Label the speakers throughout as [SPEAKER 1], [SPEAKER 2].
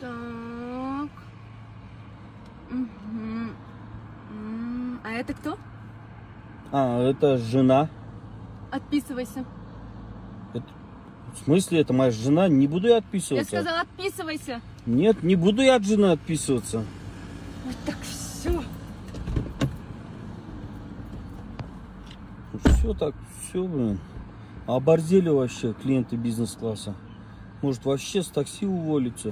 [SPEAKER 1] Так. Угу. А это кто?
[SPEAKER 2] А, это жена.
[SPEAKER 1] Отписывайся.
[SPEAKER 2] В смысле, это моя жена? Не буду я отписываться.
[SPEAKER 1] Я сказала, отписывайся.
[SPEAKER 2] Нет, не буду я от жены отписываться.
[SPEAKER 1] Вот так все.
[SPEAKER 2] Все так, все, блин. Оборзели вообще клиенты бизнес-класса. Может, вообще с такси уволиться?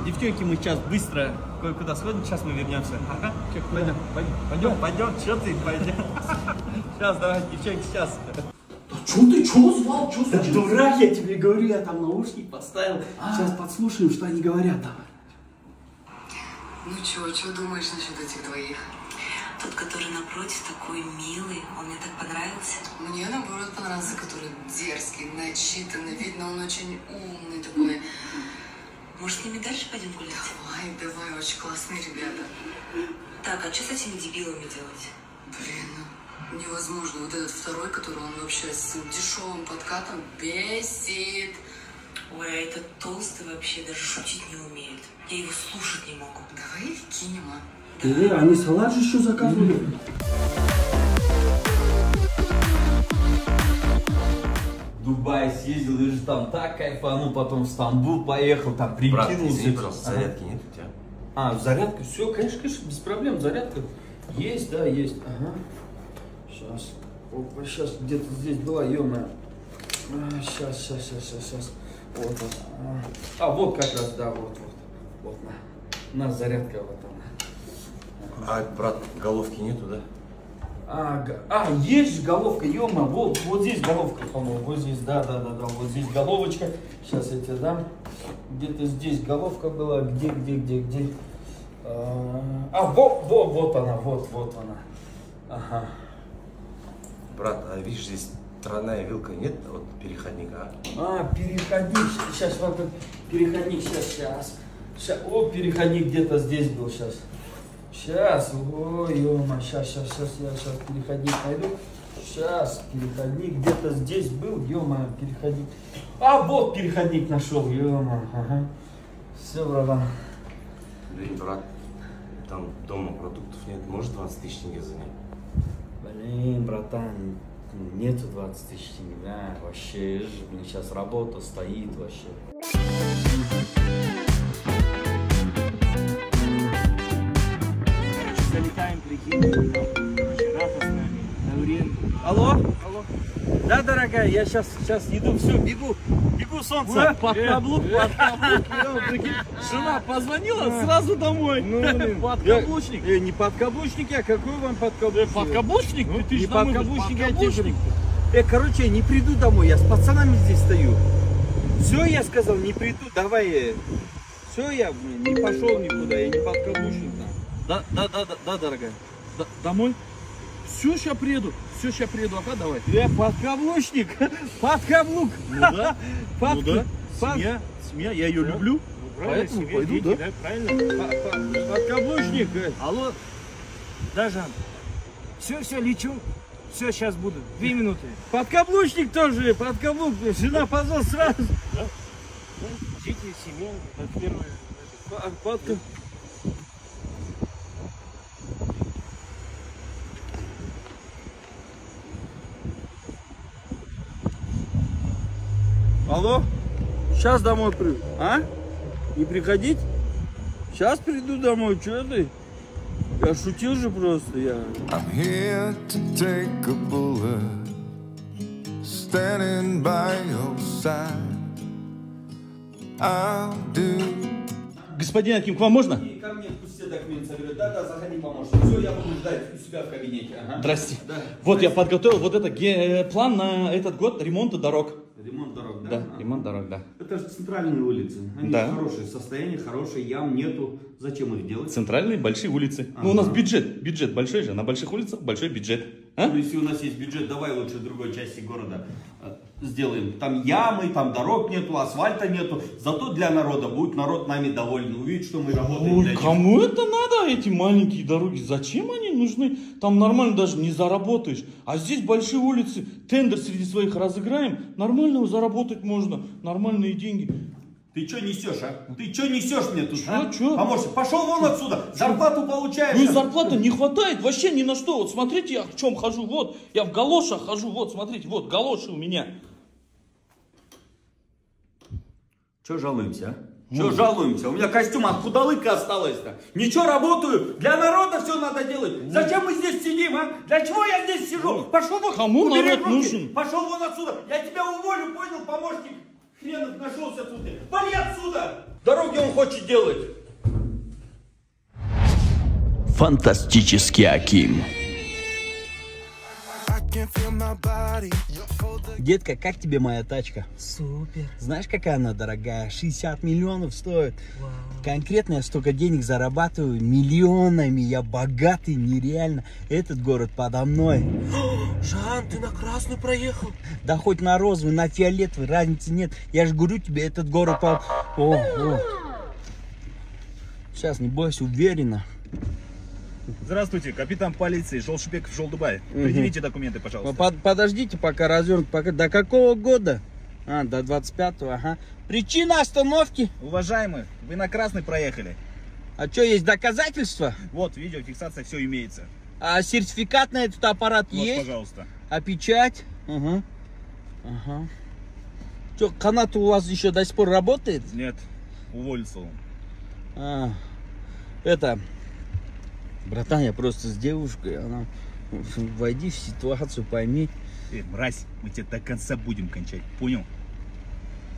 [SPEAKER 3] Девчонки, мы сейчас быстро кое-куда сходим, сейчас мы вернемся. Ага, пойдем, что ты, пойдем. Сейчас, давай, девчонки, сейчас.
[SPEAKER 4] Чё ты, чё звал, чё
[SPEAKER 3] Да дурак, я тебе говорю, я там наушник поставил.
[SPEAKER 4] Сейчас подслушаем, что они говорят там.
[SPEAKER 5] Ну чё думаешь насчет этих двоих? Тот, который напротив, такой милый, он мне так понравился. Мне, наоборот, понравился, который дерзкий, начитанный, видно, он очень умный такой. Может, с ними дальше пойдем гулять? Давай, очень классные ребята. Так, а что с этими дебилами делать? Блин, невозможно. Вот этот второй, который он вообще с дешевым подкатом бесит. Ой, а этот толстый вообще даже шутить не умеет. Я его слушать не могу. Давай их кинем, а?
[SPEAKER 4] Они салат же еще заказывали.
[SPEAKER 2] Дубай съездил, и же там так кайфанул, потом в Стамбул поехал, там прикинулся.
[SPEAKER 3] Брат, извини, пожалуйста, зарядки нет у тебя?
[SPEAKER 2] А, зарядка, все, конечно, без проблем, зарядка есть, да, есть. Ага. Сейчас, опа, сейчас где-то здесь была, ё-моё. Сейчас. Вот. Вот как раз, да, вот, на зарядка вот она.
[SPEAKER 3] А, брат, головки нету, да?
[SPEAKER 2] Есть же головка, ё-моё, вот здесь головка, по-моему, вот здесь, да, вот здесь головочка. Сейчас я тебе дам. Где-то здесь головка была, где? Вот она. Ага.
[SPEAKER 3] Брат, а видишь, здесь тройная вилка нет, вот переходника,
[SPEAKER 2] Переходник, сейчас вот этот переходник, сейчас. О, переходник где-то здесь был, сейчас. Ой, ё-моё, сейчас я переходник найду. Сейчас, переходник где-то здесь был, ё-моё, переходник. Вот переходник нашел, ё-моё, ага. Все, братан.
[SPEAKER 3] Блин, брат, там дома продуктов нет, может 20 тысяч тенге занять?
[SPEAKER 2] Блин, братан, нету 20 тысяч тенге, да, вообще, у меня сейчас работа стоит вообще.
[SPEAKER 6] Залетаем, прикинь, радостно, Даурен. Алло? Да, дорогая, я сейчас иду, все, бегу, солнце. Под каблук, прикинь, жена позвонила сразу домой. Подкаблучник.
[SPEAKER 2] Не подкаблучник я, какой вам подкаблучник?
[SPEAKER 6] Подкаблучник? Ты
[SPEAKER 2] Не
[SPEAKER 6] же домой
[SPEAKER 2] подкаблучник,
[SPEAKER 6] говоришь,
[SPEAKER 2] я тебе говорю. Короче, я не приду домой, я с пацанами здесь стою. Все, я сказал, не приду, давай. Все, я не пошел никуда, я не подкаблучник.
[SPEAKER 6] Да, дорогая. Домой? Все, сейчас приеду, ага, давай.
[SPEAKER 2] Подкаблучник, подкаблук.
[SPEAKER 6] Ну да, семья, я ее люблю, поэтому
[SPEAKER 7] семья,
[SPEAKER 6] пойду,
[SPEAKER 7] деньги,
[SPEAKER 6] да?
[SPEAKER 7] Правильно.
[SPEAKER 2] Подкаблучник.
[SPEAKER 7] Алло, да, Жан. Все, лечу. Все, сейчас буду. 2 минуты.
[SPEAKER 2] Подкаблучник тоже, подкаблук. Жена позвал сразу.
[SPEAKER 7] Да? Дети, семья, это первое.
[SPEAKER 2] Алло? Сейчас домой приду. Не приходить? Сейчас приду домой, что ты? Я шутил же просто, я.
[SPEAKER 8] I'm here to take a bullet, standing by your side. I'll do.
[SPEAKER 6] Господин Аким, к вам можно?
[SPEAKER 2] Ко мне пусть все документы соберет. Да, заходи, помощник. Все, я буду ждать у себя в кабинете. Ага.
[SPEAKER 6] Здрасте.
[SPEAKER 2] Да.
[SPEAKER 6] Вот я подготовил вот это план на этот год ремонта дорог.
[SPEAKER 2] Ремонт дорог, да?
[SPEAKER 6] Да, ремонт дорог, да.
[SPEAKER 2] Это же центральные улицы. Они
[SPEAKER 6] Да.
[SPEAKER 2] в хорошем состоянии, хорошие, ям нету. Зачем их делать?
[SPEAKER 6] Центральные большие улицы.
[SPEAKER 2] Ага.
[SPEAKER 6] Ну, у нас бюджет большой же, на больших улицах большой бюджет.
[SPEAKER 2] Ну, если у нас есть бюджет, давай лучше в другой части города.
[SPEAKER 3] сделаем. Там ямы, там дорог нету, асфальта нету. Зато для народа будет народ нами доволен. Увидит, что мы работаем.
[SPEAKER 6] Ой, кому это надо, эти маленькие дороги? Зачем они нужны? Там нормально даже не заработаешь. А здесь большие улицы. Тендер среди своих разыграем. Нормально заработать можно. Нормальные деньги.
[SPEAKER 3] Ты что несешь, а? Ты что несешь мне тут, а?
[SPEAKER 6] Чё?
[SPEAKER 3] Помощник, пошел вон отсюда. Зарплату получаешь.
[SPEAKER 6] Ну и зарплаты не хватает вообще ни на что. Вот смотрите, я в чем хожу. Вот, я в галошах хожу. Вот, смотрите, вот, галоши у меня.
[SPEAKER 3] Че жалуемся, а? Че жалуемся? У меня костюм от худолыка осталось-то. Ничего, работаю. Для народа все надо делать. Зачем мы здесь сидим, а? Для чего я здесь сижу? Пошел вон.
[SPEAKER 6] Кому
[SPEAKER 3] убери
[SPEAKER 6] народ
[SPEAKER 3] руки.
[SPEAKER 6] нужен?
[SPEAKER 3] Пошел вон отсюда. Я тебя уволю, понял, помощник? Хренов нашелся тут. Вали отсюда. Дороги он хочет делать.
[SPEAKER 9] Фантастический Аким.
[SPEAKER 10] Детка, как тебе моя тачка? Супер. Знаешь, какая она дорогая? 60 миллионов стоит. Вау. Конкретно я столько денег зарабатываю миллионами. Я богатый, нереально. Этот город подо мной.
[SPEAKER 11] Жан, ты на красную проехал?
[SPEAKER 10] Да хоть на розовый, на фиолетовый, разницы нет. Я же говорю тебе, этот город по... О. Сейчас, не бойся, уверенно.
[SPEAKER 12] Здравствуйте, капитан полиции Жолшибеков Жолдубай. Предъявите документы, пожалуйста.
[SPEAKER 10] Подождите, пока развернут. До какого года? А, до 25-го, ага. Причина остановки?
[SPEAKER 12] Уважаемый, вы на красный проехали.
[SPEAKER 10] А что, есть доказательства?
[SPEAKER 12] Вот, видеофиксация, все имеется.
[SPEAKER 10] А сертификат на этот аппарат
[SPEAKER 12] вот,
[SPEAKER 10] есть?
[SPEAKER 12] Пожалуйста.
[SPEAKER 10] А печать? Ага. Ага. Что, канат у вас еще до сих пор работает?
[SPEAKER 12] Нет, уволился он.
[SPEAKER 10] Братан, я просто с девушкой, она... Войди в ситуацию, пойми.
[SPEAKER 12] Мразь, мы тебя до конца будем кончать, понял?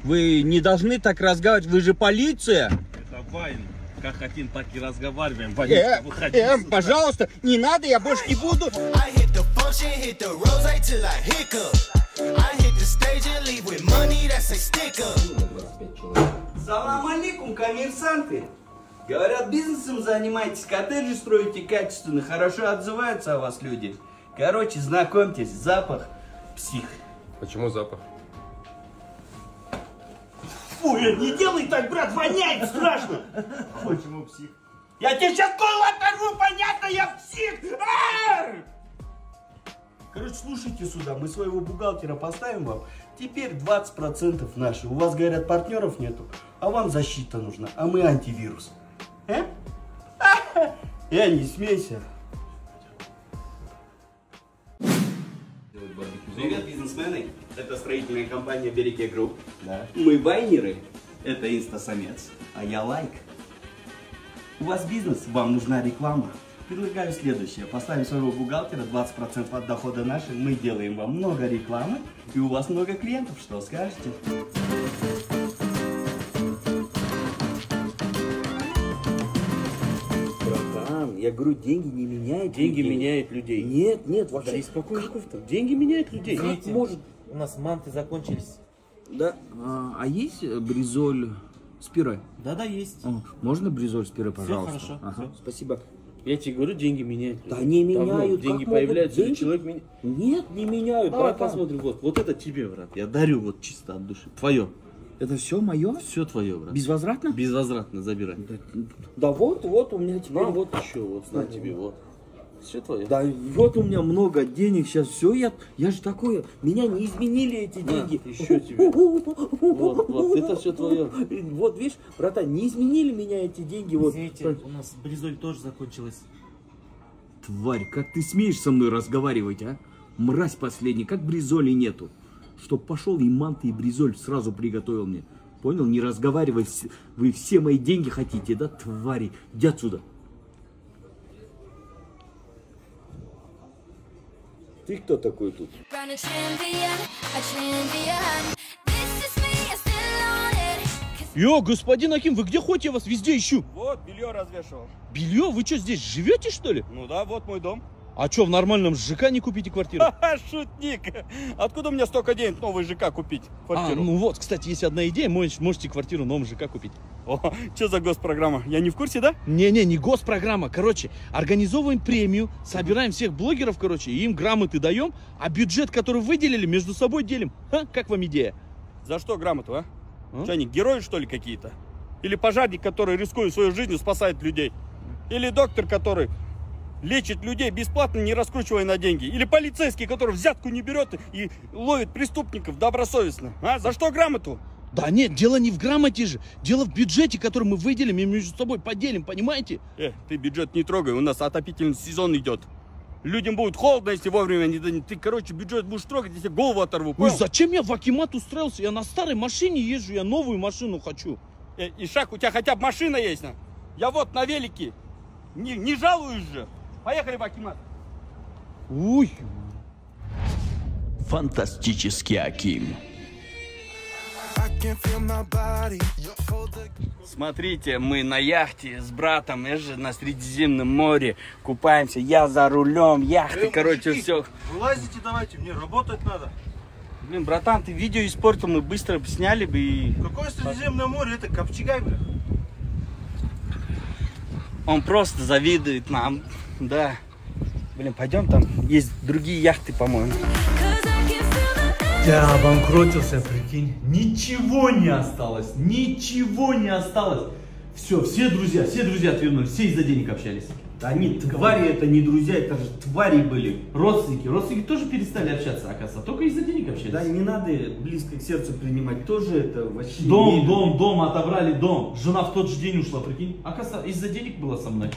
[SPEAKER 10] Вы не должны так разговаривать, вы же полиция.
[SPEAKER 12] Это Вайн, как хотим, так и разговариваем.
[SPEAKER 10] Пожалуйста, не надо, я больше не буду.
[SPEAKER 13] Салам алейкум, коммерсанты. Говорят, бизнесом занимаетесь, коттеджи строите качественно, хорошо отзываются о вас люди. Короче, знакомьтесь, запах псих.
[SPEAKER 14] Почему запах?
[SPEAKER 13] Ой, не делай так, брат, воняет страшно.
[SPEAKER 12] Почему псих?
[SPEAKER 13] Я тебе сейчас голову оторву, понятно, я псих. Короче, слушайте сюда, мы своего бухгалтера поставим вам. Теперь 20% наши. У вас, говорят, партнеров нету, а вам защита нужна, а мы антивирус. Я не смейся. Привет, бизнесмены. Это строительная компания Береке Групп. Да. Мы вайнеры. Это инстасамец. А я лайк. У вас бизнес, вам нужна реклама. Предлагаю следующее. Поставим своего бухгалтера, 20% от дохода наших. Мы делаем вам много рекламы. И у вас много клиентов. Что скажете? Я говорю, деньги не меняют людей.
[SPEAKER 7] Деньги меняют людей.
[SPEAKER 13] Нет, вообще.
[SPEAKER 7] Да и спокойно, деньги меняют людей.
[SPEAKER 13] Как может?
[SPEAKER 11] У нас манты закончились.
[SPEAKER 10] Да. А есть бризоль с пюре?
[SPEAKER 11] Да, есть.
[SPEAKER 10] Можно бризоль с пюре, пожалуйста?
[SPEAKER 11] Все хорошо.
[SPEAKER 10] Ага, спасибо.
[SPEAKER 7] Я тебе говорю, деньги меняют людей.
[SPEAKER 10] Да не меняют.
[SPEAKER 7] Деньги появляются, деньги? Человек меняет.
[SPEAKER 10] Нет, не меняют.
[SPEAKER 7] Давай посмотрим. Вот это тебе, брат. Я дарю вот чисто от души. Твое.
[SPEAKER 10] Это все мое?
[SPEAKER 7] Все твое, брат.
[SPEAKER 10] Безвозвратно?
[SPEAKER 7] Безвозвратно, забирай.
[SPEAKER 10] Да вот у меня теперь...
[SPEAKER 7] вот еще, вот на тебе, вот. Все твое.
[SPEAKER 10] Да вот у меня много денег, сейчас все, я же такое, меня не изменили эти деньги.
[SPEAKER 7] Еще тебе. Вот, это все твое.
[SPEAKER 10] Вот видишь, братан, не изменили меня эти деньги.
[SPEAKER 11] Извините, у нас бризоль тоже закончилась.
[SPEAKER 10] Тварь, как ты смеешь со мной разговаривать, а? Мразь последний, как бризоли нету. Чтоб пошел и манты, и бризоль сразу приготовил мне. Понял? Не разговаривай. Вы все мои деньги хотите, да, твари? Иди отсюда. Ты кто такой тут?
[SPEAKER 6] Йо, господин Аким, вы где ходите? Я вас везде ищу.
[SPEAKER 3] Вот, белье развешивал.
[SPEAKER 6] Белье? Вы что, здесь живете, что ли?
[SPEAKER 3] Ну да, вот мой дом.
[SPEAKER 6] А что, в нормальном ЖК не купите квартиру?
[SPEAKER 3] Шутник! Откуда у меня столько денег новый ЖК купить? Квартиру?
[SPEAKER 6] Ну вот, кстати, есть одна идея, можете квартиру в новом ЖК купить.
[SPEAKER 3] О, что за госпрограмма? Я не в курсе, да?
[SPEAKER 6] Не госпрограмма. Короче, организовываем премию, собираем всех блогеров, короче, и им грамоты даем, а бюджет, который выделили, между собой делим. Как вам идея?
[SPEAKER 3] За что грамоту, а? Что они, герои, что ли, какие-то? Или пожарник, который, рискуя свою жизнь, спасает людей? Или доктор, который лечит людей бесплатно, не раскручивая на деньги? Или полицейский, который взятку не берет и ловит преступников добросовестно? А? За что грамоту?
[SPEAKER 6] Да нет, дело не в грамоте же. Дело в бюджете, который мы выделим и между собой поделим, понимаете?
[SPEAKER 3] Ты бюджет не трогай, у нас отопительный сезон идет. Людям будет холодно, если вовремя не дадут. Ты, короче, бюджет будешь трогать, если голову оторву, понял?
[SPEAKER 6] Ой, зачем я в Акимат устроился? Я на старой машине езжу, я новую машину хочу.
[SPEAKER 3] Ишак, у тебя хотя бы машина есть, на? Я вот на велике. Не жалуюсь же. Поехали в Акимат.
[SPEAKER 6] Уй.
[SPEAKER 10] Фантастический Аким.
[SPEAKER 3] Смотрите, мы на яхте с братом, я же на Средиземном море купаемся, я за рулем, яхты, короче, все.
[SPEAKER 9] Вылазите давайте, мне работать надо.
[SPEAKER 3] Блин, братан, ты видео испортил, мы быстро сняли бы и...
[SPEAKER 9] Какое Средиземное море, это Копчегай, бля.
[SPEAKER 3] Он просто завидует нам, да. Блин, пойдем, там есть другие яхты, по-моему.
[SPEAKER 6] Я обанкротился, прикинь. Ничего не осталось. Ничего не осталось. Все друзья отвернулись. Все из-за денег общались.
[SPEAKER 3] Да они твари, это не друзья, это же твари были.
[SPEAKER 6] Родственники тоже перестали общаться, оказывается. Только из-за денег общались.
[SPEAKER 3] Да, не надо близко к сердцу принимать. Тоже это вообще...
[SPEAKER 6] Дом, отобрали дом. Жена в тот же день ушла, прикинь. Оказывается, из-за денег была со мной.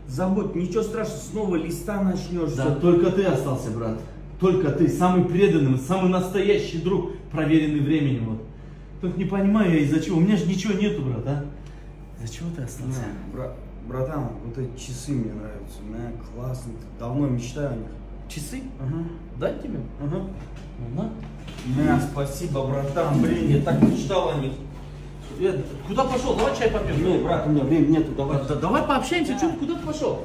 [SPEAKER 3] Забудь, ничего страшного, снова листа начнешь.
[SPEAKER 6] Да, только ты остался, брат. Только ты, самый преданный, самый настоящий друг, проверенный временем. Вот. Только не понимаю я из-за чего. У меня же ничего нету, брат, а? Из-за чего ты остался?
[SPEAKER 2] Братан, вот эти часы мне нравятся. Классно. Давно мечтаю о них.
[SPEAKER 6] Часы?
[SPEAKER 2] Ага.
[SPEAKER 6] Дать тебе?
[SPEAKER 2] Ага.
[SPEAKER 6] На.
[SPEAKER 2] Спасибо, братан. Блин, я так мечтал о них.
[SPEAKER 6] Куда пошел? Давай чай попьем.
[SPEAKER 3] Нет, брат, у меня времени нету, давай.
[SPEAKER 6] Давай пообщаемся, что ты куда ты пошел?